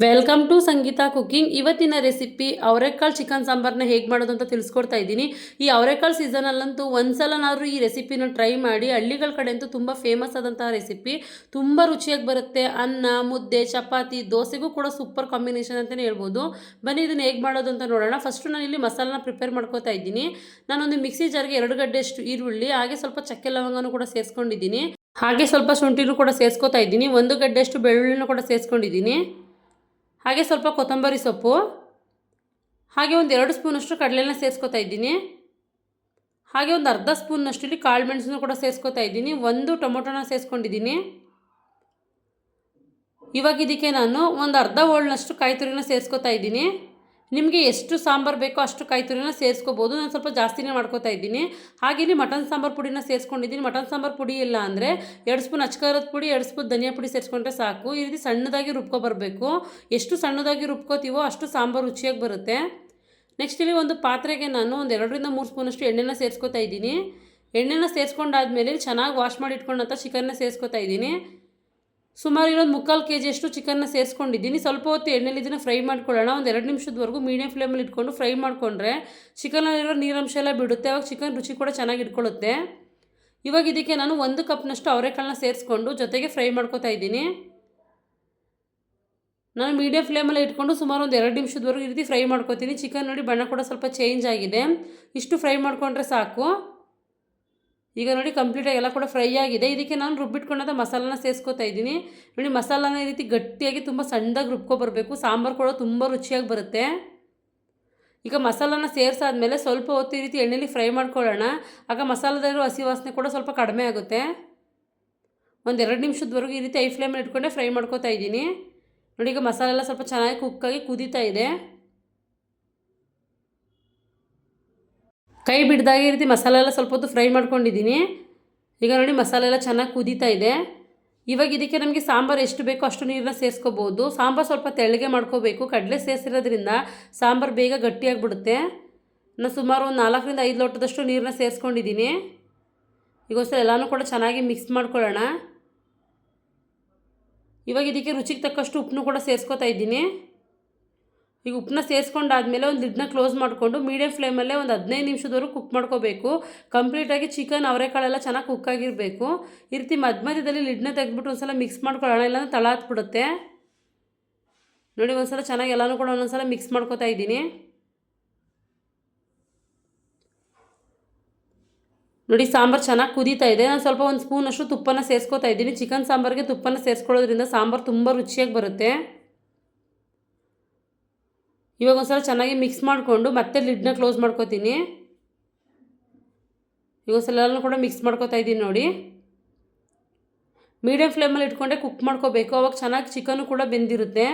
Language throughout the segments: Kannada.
Welcome to Sangeeta cooking. ಇವತ್ತಿನ ರೆಸಿಪಿ ಅವರೆಕಾಳು ಚಿಕನ್ ಸಾಂಬಾರನ್ನ ಹೇಗೆ ಮಾಡೋದು ಅಂತ ತಿಳಿಸ್ಕೊಡ್ತಾ ಇದ್ದೀನಿ. ಈ ಅವರೆಕಾಳು ಸೀಸನಲ್ಲಂತೂ ಒಂದ್ಸಲನಾದರೂ ಈ ರೆಸಿಪಿನ ಟ್ರೈ ಮಾಡಿ. ಹಳ್ಳಿಗಳ ಕಡೆ ಅಂತೂ ತುಂಬ ಫೇಮಸ್ ಆದಂತಹ ರೆಸಿಪಿ, ತುಂಬ ರುಚಿಯಾಗಿ ಬರುತ್ತೆ. ಅನ್ನ, ಮುದ್ದೆ, ಚಪಾತಿ, ದೋಸೆಗೂ ಕೂಡ ಸೂಪರ್ ಕಾಂಬಿನೇಷನ್ ಅಂತಲೇ ಹೇಳ್ಬೋದು. ಬನ್ನಿ ಇದನ್ನು ಹೇಗೆ ಮಾಡೋದು ಅಂತ ನೋಡೋಣ. ಫಸ್ಟು ನಾನು ಇಲ್ಲಿ ಮಸಾಲನ ಪ್ರಿಪೇರ್ ಮಾಡ್ಕೋತಾ ಇದ್ದೀನಿ. ನಾನೊಂದು ಮಿಕ್ಸಿ ಜಾರ್ಗೆ 2 ಗಡ್ಡೆಯಷ್ಟು ಈರುಳ್ಳಿ, ಹಾಗೆ ಸ್ವಲ್ಪ ಚಕ್ಕೆ ಲವಂಗನೂ ಕೂಡ ಸೇರಿಸ್ಕೊಂಡಿದ್ದೀನಿ. ಹಾಗೆ ಸ್ವಲ್ಪ ಶುಂಠಿನೂ ಕೂಡ ಸೇರಿಸ್ಕೊತಾ ಇದ್ದೀನಿ. 1 ಗಡ್ಡೆಯಷ್ಟು ಬೆಳ್ಳುಳ್ಳಿನೂ ಕೂಡ ಸೇರಿಸ್ಕೊಂಡಿದ್ದೀನಿ. ಹಾಗೆ ಸ್ವಲ್ಪ ಕೊತ್ತಂಬರಿ ಸೊಪ್ಪು, ಹಾಗೆ ಒಂದು 2 ಸ್ಪೂನಷ್ಟು ಕಡಲೆನ ಸೇರಿಸ್ಕೊತಾ ಇದ್ದೀನಿ. ಹಾಗೆ ಒಂದು ಅರ್ಧ ಸ್ಪೂನ್ನಷ್ಟು ಇಲ್ಲಿ ಕಾಳು ಮೆಣಸನ್ನು ಕೂಡ ಸೇರಿಸ್ಕೊತಾ ಇದ್ದೀನಿ. 1 ಟೊಮೊಟೊನ ಸೇರಿಸ್ಕೊಂಡಿದ್ದೀನಿ. ಇವಾಗ ಇದಕ್ಕೆ ನಾನು ಒಂದು ಅರ್ಧ ಹೋಳನಷ್ಟು ಕಾಯಿ ತುರಿನ ಸೇರಿಸ್ಕೊತಾ ಇದ್ದೀನಿ. ನಿಮಗೆ ಎಷ್ಟು ಸಾಂಬಾರು ಬೇಕೋ ಅಷ್ಟು ಕಾಯಿ ತುರಿನ ಸೇರಿಸ್ಕೋಬೋದು. ನಾನು ಸ್ವಲ್ಪ ಜಾಸ್ತಿನೇ ಮಾಡ್ಕೋತಾ ಇದ್ದೀನಿ. ಹಾಗೆ ಇಲ್ಲಿ ಮಟನ್ ಸಾಂಬಾರು ಪುಡಿನ ಸೇರಿಸ್ಕೊಂಡಿದ್ದೀನಿ. ಮಟನ್ ಸಾಂಬಾರು ಪುಡಿ ಇಲ್ಲ ಅಂದರೆ 2 ಸ್ಪೂನ್ ಅಚ್ಕಾರದ ಪುಡಿ, 2 ಸ್ಪೂನ್ ಧನಿಯಾ ಪುಡಿ ಸೇರಿಸ್ಕೊಂಡ್ರೆ ಸಾಕು. ಈ ರೀತಿ ಸಣ್ಣದಾಗಿ ರುಬ್ಕೊಬರಬೇಕು. ಎಷ್ಟು ಸಣ್ಣದಾಗಿ ರುಬ್ಕೋತೀವೋ ಅಷ್ಟು ಸಾಂಬಾರು ರುಚಿಯಾಗಿ ಬರುತ್ತೆ. ನೆಕ್ಸ್ಟ್ ಇಲ್ಲಿ ಒಂದು ಪಾತ್ರೆಗೆ ನಾನು ಒಂದು 2 ರಿಂದ 3 ಸ್ಪೂನಷ್ಟು ಎಣ್ಣೆನ ಸೇರಿಸ್ಕೊತಾ ಇದ್ದೀನಿ. ಎಣ್ಣೆನ ಸೇರಿಸ್ಕೊಂಡಾದ್ಮೇಲೆ ಚೆನ್ನಾಗಿ ವಾಶ್ ಮಾಡಿ ಇಟ್ಕೊಂಡಂಥ ಚಿಕನ್ನ ಸೇರಿಸ್ಕೊತಾ ಇದ್ದೀನಿ. ಸುಮಾರು ಇನ್ನೊಂದು 3/4 kg ಚಿಕನ್ನ ಸೇರಿಸ್ಕೊಂಡಿದ್ದೀನಿ. ಸ್ವಲ್ಪ ಹೊತ್ತು ಎಣ್ಣೆಲಿ ಇದನ್ನು ಫ್ರೈ ಮಾಡ್ಕೊಳ್ಳೋಣ. ಒಂದು 2 ನಿಮಿಷದವರೆಗೂ ಮೀಡಿಯಂ ಫ್ಲೇಮಲ್ಲಿ ಇಟ್ಕೊಂಡು ಫ್ರೈ ಮಾಡಿಕೊಂಡ್ರೆ ಚಿಕನಲ್ಲಿರೋ ನೀರಂಶ ಎಲ್ಲ ಬಿಡುತ್ತೆ. ಅವಾಗ ಚಿಕನ್ ರುಚಿ ಕೂಡ ಚೆನ್ನಾಗಿ ಇಟ್ಕೊಳ್ಳುತ್ತೆ. ಇವಾಗ ಇದಕ್ಕೆ ನಾನು 1 ಕಪ್ನಷ್ಟು ಅವರೆಕಾಳನ್ನ ಸೇರಿಸ್ಕೊಂಡು ಜೊತೆಗೆ ಫ್ರೈ ಮಾಡ್ಕೊತಾ ಇದ್ದೀನಿ. ನಾನು ಮೀಡಿಯಂ ಫ್ಲೇಮಲ್ಲಿ ಇಟ್ಕೊಂಡು ಸುಮಾರು ಒಂದು 2 ನಿಮಿಷದವರೆಗೂ ಈ ರೀತಿ ಫ್ರೈ ಮಾಡ್ಕೊತೀನಿ. ಚಿಕನ್ ನೋಡಿ ಬಣ್ಣ ಕೂಡ ಸ್ವಲ್ಪ ಚೇಂಜ್ ಆಗಿದೆ. ಇಷ್ಟು ಫ್ರೈ ಮಾಡಿಕೊಂಡ್ರೆ ಸಾಕು. ಈಗ ನೋಡಿ ಕಂಪ್ಲೀಟಾಗಿ ಎಲ್ಲ ಕೂಡ ಫ್ರೈ ಆಗಿದೆ. ಇದಕ್ಕೆ ನಾನು ರುಬ್ಬಿಟ್ಕೊಂಡಂಥ ಮಸಾಲನ ಸೇರಿಸ್ಕೊತಾ ಇದ್ದೀನಿ. ನೋಡಿ ಮಸಾಲಾನ ಈ ರೀತಿ ಗಟ್ಟಿಯಾಗಿ ತುಂಬ ಸಣ್ಣದಾಗಿ ರುಬ್ಕೊಬರಬೇಕು. ಸಾಂಬಾರು ಕೂಡ ತುಂಬ ರುಚಿಯಾಗಿ ಬರುತ್ತೆ. ಈಗ ಮಸಾಲಾನ ಸೇರಿಸಾದ್ಮೇಲೆ ಸ್ವಲ್ಪ ಹೊತ್ತು ಈ ರೀತಿ ಎಣ್ಣೆಲಿ ಫ್ರೈ ಮಾಡ್ಕೊಳ್ಳೋಣ. ಆಗ ಮಸಾಲದಲ್ಲಿರೋ ಹಸಿ ವಾಸನೆ ಕೂಡ ಸ್ವಲ್ಪ ಕಡಿಮೆ ಆಗುತ್ತೆ. ಒಂದು 2 ನಿಮಿಷದವರೆಗೂ ಈ ರೀತಿ ಐ ಫ್ಲೇಮಲ್ಲಿ ಇಟ್ಕೊಂಡೆ ಫ್ರೈ ಮಾಡ್ಕೊತಾ ಇದ್ದೀನಿ. ನೋಡಿ ಈಗ ಮಸಾಲೆ ಎಲ್ಲ ಸ್ವಲ್ಪ ಚೆನ್ನಾಗಿ ಕುಕ್ಕಾಗಿ ಕುದೀತಾ ಇದೆ. ಕೈ ಬಿಡ್ದಾಗೆ ಈ ರೀತಿ ಮಸಾಲೆ ಎಲ್ಲ ಸ್ವಲ್ಪ ಹೊತ್ತು ಫ್ರೈ ಮಾಡ್ಕೊಂಡಿದ್ದೀನಿ. ಈಗ ನೋಡಿ ಮಸಾಲೆ ಎಲ್ಲ ಚೆನ್ನಾಗಿ ಕುದೀತಾ ಇದೆ. ಇವಾಗ ಇದಕ್ಕೆ ನಮಗೆ ಸಾಂಬಾರು ಎಷ್ಟು ಬೇಕೋ ಅಷ್ಟು ನೀರನ್ನ ಸೇರಿಸ್ಕೋಬೋದು. ಸಾಂಬಾರು ಸ್ವಲ್ಪ ತೆಳ್ಳಗೆ ಮಾಡ್ಕೋಬೇಕು. ಕಡಲೆ ಸೇರಿಸಿರೋದ್ರಿಂದ ಸಾಂಬಾರು ಬೇಗ ಗಟ್ಟಿಯಾಗಿಬಿಡುತ್ತೆ. ನಾನು ಸುಮಾರು ಒಂದು 4 ರಿಂದ 5 ಲೋಟದಷ್ಟು ನೀರನ್ನ ಸೇರಿಸ್ಕೊಂಡಿದ್ದೀನಿ. ಈಗೋಸ್ಕರ ಎಲ್ಲನೂ ಕೂಡ ಚೆನ್ನಾಗಿ ಮಿಕ್ಸ್ ಮಾಡ್ಕೊಳ್ಳೋಣ. ಇವಾಗ ಇದಕ್ಕೆ ರುಚಿಗೆ ತಕ್ಕಷ್ಟು ಉಪ್ಪನ್ನು ಕೂಡ ಸೇರಿಸ್ಕೊತಾ ಇದ್ದೀನಿ. ಈಗ ಉಪ್ಪನ್ನ ಸೇರಿಸ್ಕೊಂಡಾದ್ಮೇಲೆ ಒಂದು ಲಿಡ್ನ ಕ್ಲೋಸ್ ಮಾಡಿಕೊಂಡು ಮೀಡಿಯಂ ಫ್ಲೇಮಲ್ಲೇ ಒಂದು 15 ನಿಮಿಷದವರೆಗೂ ಕುಕ್ ಮಾಡ್ಕೋಬೇಕು. ಕಂಪ್ಲೀಟಾಗಿ ಚಿಕನ್ ಅವರೆಕಾಳೆಲ್ಲ ಚೆನ್ನಾಗಿ ಕುಕ್ಕಾಗಿರಬೇಕು. ಈ ರೀತಿ ಮಧ್ಯದಲ್ಲಿ ಲಿಡ್ನ ತೆಗೆದ್ಬಿಟ್ಟು ಒಂದು ಸಲ ಮಿಕ್ಸ್ ಮಾಡ್ಕೊಳ್ಳೋಣ, ಇಲ್ಲಾಂದ್ರೆ ತಳ ಹತ್ಬಿಡುತ್ತೆ. ನೋಡಿ ಒಂದು ಸಲ ಚೆನ್ನಾಗಿ ಎಲ್ಲನೂ ಕೂಡ ಒಂದೊಂದು ಸಲ ಮಿಕ್ಸ್ ಮಾಡ್ಕೋತಾ ಇದ್ದೀನಿ. ನೋಡಿ ಸಾಂಬಾರು ಚೆನ್ನಾಗಿ ಕುದೀತಾ ಇದೆ. ನಾನು ಸ್ವಲ್ಪ ಒಂದು ಸ್ಪೂನಷ್ಟು ತುಪ್ಪನ ಸೇರಿಸ್ಕೊತಾ ಇದ್ದೀನಿ. ಚಿಕನ್ ಸಾಂಬಾರಿಗೆ ತುಪ್ಪನ ಸೇರಿಸ್ಕೊಳ್ಳೋದ್ರಿಂದ ಸಾಂಬಾರು ತುಂಬ ರುಚಿಯಾಗಿ ಬರುತ್ತೆ. ಇವಾಗ ಒಂದು ಸಲ ಚೆನ್ನಾಗಿ ಮಿಕ್ಸ್ ಮಾಡಿಕೊಂಡು ಮತ್ತೆ ಲಿಡ್ನ ಕ್ಲೋಸ್ ಮಾಡ್ಕೋತೀನಿ. ಈಗ ಒಂದು ಸಲ ಎಲ್ಲನೂ ಕೂಡ ಮಿಕ್ಸ್ ಮಾಡ್ಕೋತಾ ಇದ್ದೀನಿ. ನೋಡಿ ಮೀಡಿಯಂ ಫ್ಲೇಮಲ್ಲಿ ಇಟ್ಕೊಂಡೆ ಕುಕ್ ಮಾಡ್ಕೋಬೇಕು. ಅವಾಗ ಚೆನ್ನಾಗಿ ಚಿಕನ್ನು ಕೂಡ ಬೆಂದಿರುತ್ತೆ.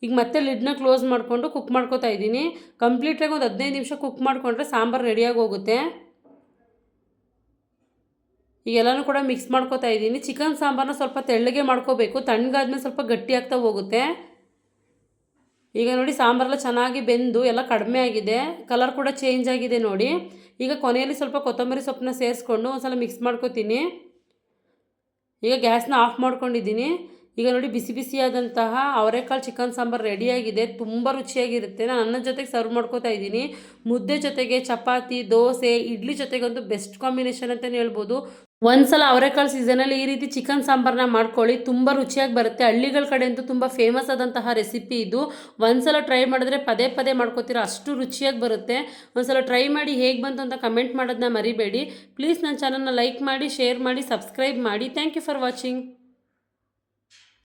ಈಗ ಮತ್ತೆ ಲಿಡ್ನ ಕ್ಲೋಸ್ ಮಾಡಿಕೊಂಡು ಕುಕ್ ಮಾಡ್ಕೋತಾ ಇದ್ದೀನಿ. ಕಂಪ್ಲೀಟಾಗಿ ಒಂದು 15 ನಿಮಿಷ ಕುಕ್ ಮಾಡಿಕೊಂಡ್ರೆ ಸಾಂಬಾರು ರೆಡಿಯಾಗಿ ಹೋಗುತ್ತೆ. ಈಗೆಲ್ಲನೂ ಕೂಡ ಮಿಕ್ಸ್ ಮಾಡ್ಕೋತಾ ಇದ್ದೀನಿ. ಚಿಕನ್ ಸಾಂಬಾರನ್ನ ಸ್ವಲ್ಪ ತೆಳ್ಳಗೆ ಮಾಡ್ಕೋಬೇಕು. ತಣ್ಣಗಾದ್ಮೇಲೆ ಸ್ವಲ್ಪ ಗಟ್ಟಿ ಆಗ್ತಾ ಹೋಗುತ್ತೆ. ಈಗ ನೋಡಿ ಸಾಂಬಾರೆಲ್ಲ ಚೆನ್ನಾಗಿ ಬೆಂದು ಎಲ್ಲ ಕಡಿಮೆ ಆಗಿದೆ. ಕಲರ್ ಕೂಡ ಚೇಂಜ್ ಆಗಿದೆ ನೋಡಿ. ಈಗ ಕೊನೆಯಲ್ಲಿ ಸ್ವಲ್ಪ ಕೊತ್ತಂಬರಿ ಸೊಪ್ಪನ್ನ ಸೇರಿಸ್ಕೊಂಡು ಒಂದು ಸಲ ಮಿಕ್ಸ್ ಮಾಡ್ಕೋತೀನಿ. ಈಗ ಗ್ಯಾಸ್ನ ಆಫ್ ಮಾಡ್ಕೊಂಡಿದ್ದೀನಿ. ಈಗ ನೋಡಿ ಬಿಸಿ ಬಿಸಿಯಾದಂತಹ ಅವರೆಕಾಳು ಚಿಕನ್ ಸಾಂಬಾರು ರೆಡಿಯಾಗಿದೆ. ತುಂಬ ರುಚಿಯಾಗಿರುತ್ತೆ. ನಾನು ಅನ್ನದ ಜೊತೆಗೆ ಸರ್ವ್ ಮಾಡ್ಕೋತಾ ಇದ್ದೀನಿ. ಮುದ್ದೆ ಜೊತೆಗೆ, ಚಪಾತಿ, ದೋಸೆ, ಇಡ್ಲಿ ಜೊತೆಗಂತೂ ಬೆಸ್ಟ್ ಕಾಂಬಿನೇಷನ್ ಅಂತಲೇ ಹೇಳ್ಬೋದು. ಒಂದ್ಸಲ ಅವರೆಕಾಳು ಸೀಸನಲ್ಲಿ ಈ ರೀತಿ ಚಿಕನ್ ಸಾಂಬಾರನ್ನ ಮಾಡ್ಕೊಳ್ಳಿ, ತುಂಬ ರುಚಿಯಾಗಿ ಬರುತ್ತೆ. ಹಳ್ಳಿಗಳ ಕಡೆ ಅಂತೂ ತುಂಬ ಫೇಮಸ್ ಆದಂತಹ ರೆಸಿಪಿ ಇದು. ಒಂದ್ಸಲ ಟ್ರೈ ಮಾಡಿದ್ರೆ ಪದೇ ಪದೇ ಮಾಡ್ಕೋತೀರ, ಅಷ್ಟು ರುಚಿಯಾಗಿ ಬರುತ್ತೆ. ಒಂದ್ಸಲ ಟ್ರೈ ಮಾಡಿ ಹೇಗೆ ಬಂತು ಅಂತ ಕಮೆಂಟ್ ಮಾಡೋದನ್ನ ಮರಿಬೇಡಿ. ಪ್ಲೀಸ್ ನನ್ನ ಚಾನಲ್ನ ಲೈಕ್ ಮಾಡಿ, ಶೇರ್ ಮಾಡಿ, ಸಬ್ಸ್ಕ್ರೈಬ್ ಮಾಡಿ. Thank you for watching.